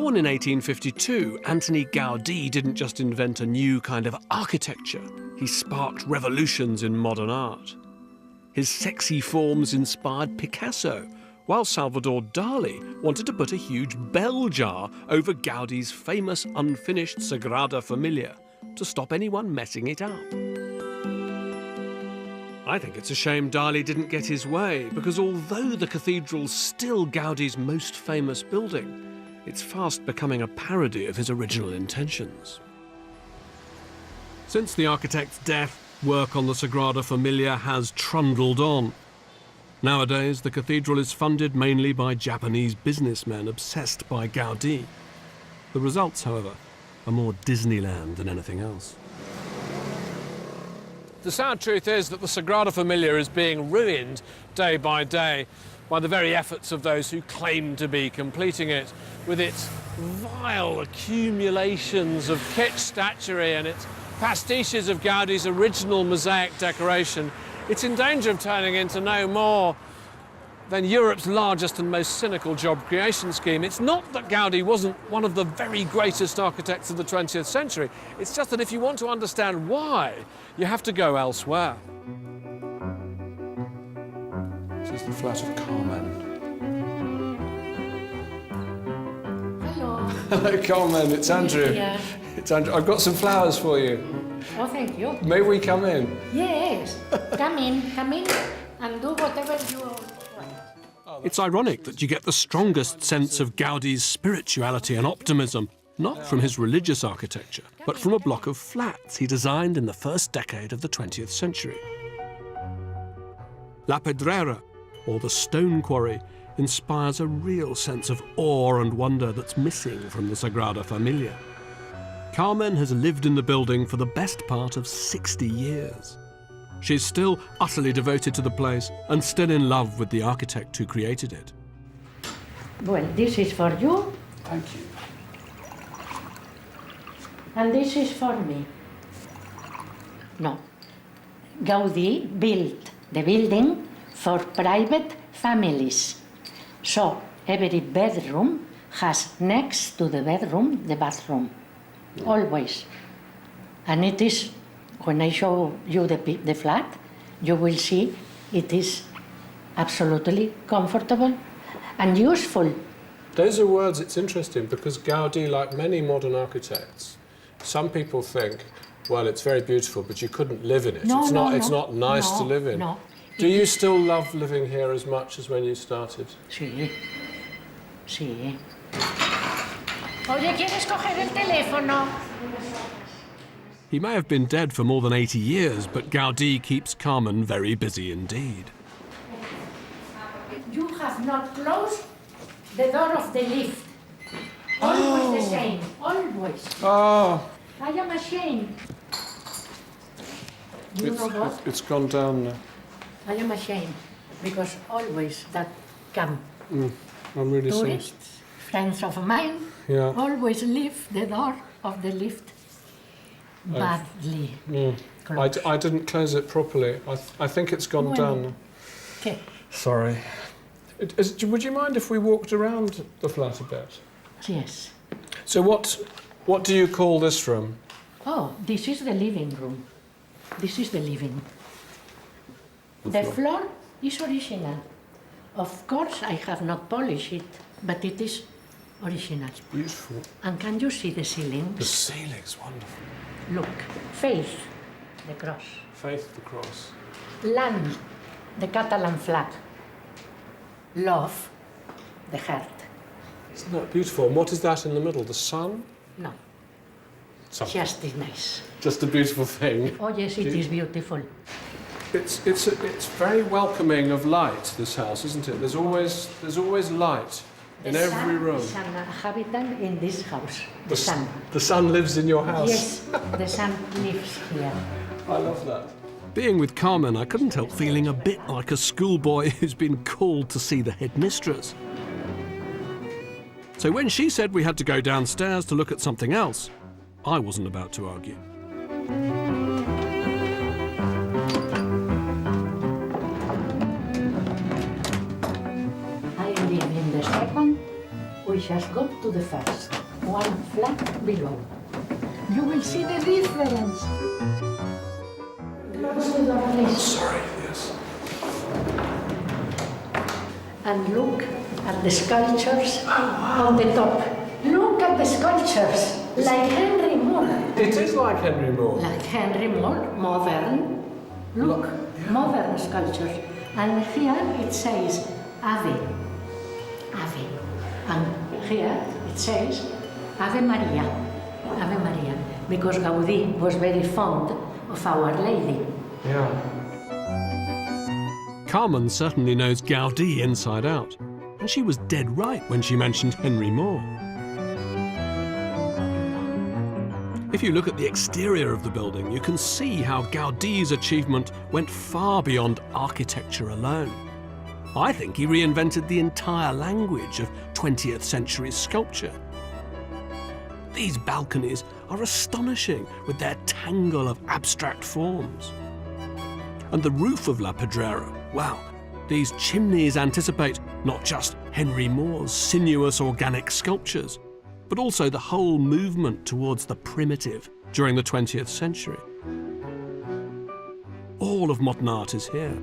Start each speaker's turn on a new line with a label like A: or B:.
A: Born in 1852, Antoni Gaudi didn't just invent a new kind of architecture, he sparked revolutions in modern art. His sexy forms inspired Picasso, while Salvador Dali wanted to put a huge bell jar over Gaudi's famous unfinished Sagrada Familia to stop anyone messing it up. I think it's a shame Dali didn't get his way, because although the cathedral's still Gaudi's most famous building, it's fast becoming a parody of his original intentions. Since the architect's death, work on the Sagrada Familia has trundled on. Nowadays, the cathedral is funded mainly by Japanese businessmen obsessed by Gaudi. The results, however, are more Disneyland than anything else. The sad truth is that the Sagrada Familia is being ruined day by day by the very efforts of those who claim to be completing it, with its vile accumulations of kitsch statuary and its pastiches of Gaudi's original mosaic decoration. It's in danger of turning into no more than Europe's largest and most cynical job creation scheme. It's not that Gaudi wasn't one of the very greatest architects of the 20th century. It's just that if you want to understand why, you have to go elsewhere. This is the flat of Carmen.
B: Hello.
A: Hello, Carmen. It's Andrew.
B: Yeah.
A: It's Andrew. I've got some flowers for you.
B: Oh, thank you.
A: May we come in?
B: Yes. Come in, and do whatever you want.
A: It's ironic that you get the strongest sense of Gaudi's spirituality and optimism, not from his religious architecture, but from a block of flats he designed in the first decade of the 20th century. La Pedrera, or the stone quarry, inspires a real sense of awe and wonder that's missing from the Sagrada Familia. Carmen has lived in the building for the best part of 60 years. She's still utterly devoted to the place and still in love with the architect who created it.
B: Well, this is for you.
A: Thank you.
B: And this is for me. No. Gaudi built the building for private families. So every bedroom has next to the bedroom the bathroom. Always. And it is, when I show you the flat, you will see it is absolutely comfortable and useful.
A: Those are words, it's interesting, because Gaudi, like many modern architects, some people think, well, it's very beautiful, but you couldn't live in it.
B: No,
A: it's not nice to live in.
B: No.
A: Do you still love living here as much as when you started?
B: Sí. Sí. Oye, ¿quieres coger el teléfono?
A: He may have been dead for more than 80 years, but Gaudi keeps Carmen very busy indeed.
B: You have not closed the door of the lift. Always the same. Always.
A: Oh.
B: I am ashamed. You know what?
A: It's gone down now.
B: I am ashamed because always that come
A: I'm really sorry.
B: tourists, friends of mine, always leave the door of the lift badly closed.
A: I didn't close it properly. I think it's gone down now.
B: Okay.
A: Sorry. Would you mind if we walked around the flat a bit?
B: Yes.
A: So what do you call this room?
B: Oh, this is the living room. This is the living. The floor is original. Of course, I have not polished it, but it is original.
A: It's beautiful.
B: And can you see the ceilings?
A: The ceiling's wonderful.
B: Look, faith, the cross.
A: Faith, the cross.
B: Land, the Catalan flag. Love, the heart.
A: Isn't that beautiful? And what is that in the middle? The sun?
B: No,
A: Something.
B: just is nice.
A: Just a beautiful thing.
B: Oh yes, it is beautiful.
A: It's very welcoming of light, this house, isn't it? There's always light in every room.
B: The sun inhabitant in this house. The sun.
A: The sun lives in your house.
B: Yes, the sun lives here.
A: I love that. Being with Carmen, I couldn't help feeling a bit like a schoolboy who's been called to see the headmistress. So when she said we had to go downstairs to look at something else, I wasn't about to argue.
B: I live in the second we just go to the first, one flat below. You will see the difference. Close the door, please.
A: Sorry, yes.
B: And look at the sculptures on the top. Look at the sculptures, like Henry Moore.
A: It is like Henry Moore.
B: Like Henry Moore, modern. Look, modern sculptures. And here it says Ave. Ave. And here it says Ave Maria. Ave Maria. Because Gaudi was very fond of Our Lady.
A: Yeah. Carmen certainly knows Gaudi inside out. And she was dead right when she mentioned Henry Moore. If you look at the exterior of the building, you can see how Gaudi's achievement went far beyond architecture alone. I think he reinvented the entire language of 20th century sculpture. These balconies are astonishing with their tangle of abstract forms. And the roof of La Pedrera, wow, these chimneys anticipate not just Henry Moore's sinuous organic sculptures, but also the whole movement towards the primitive during the 20th century. All of modern art is here.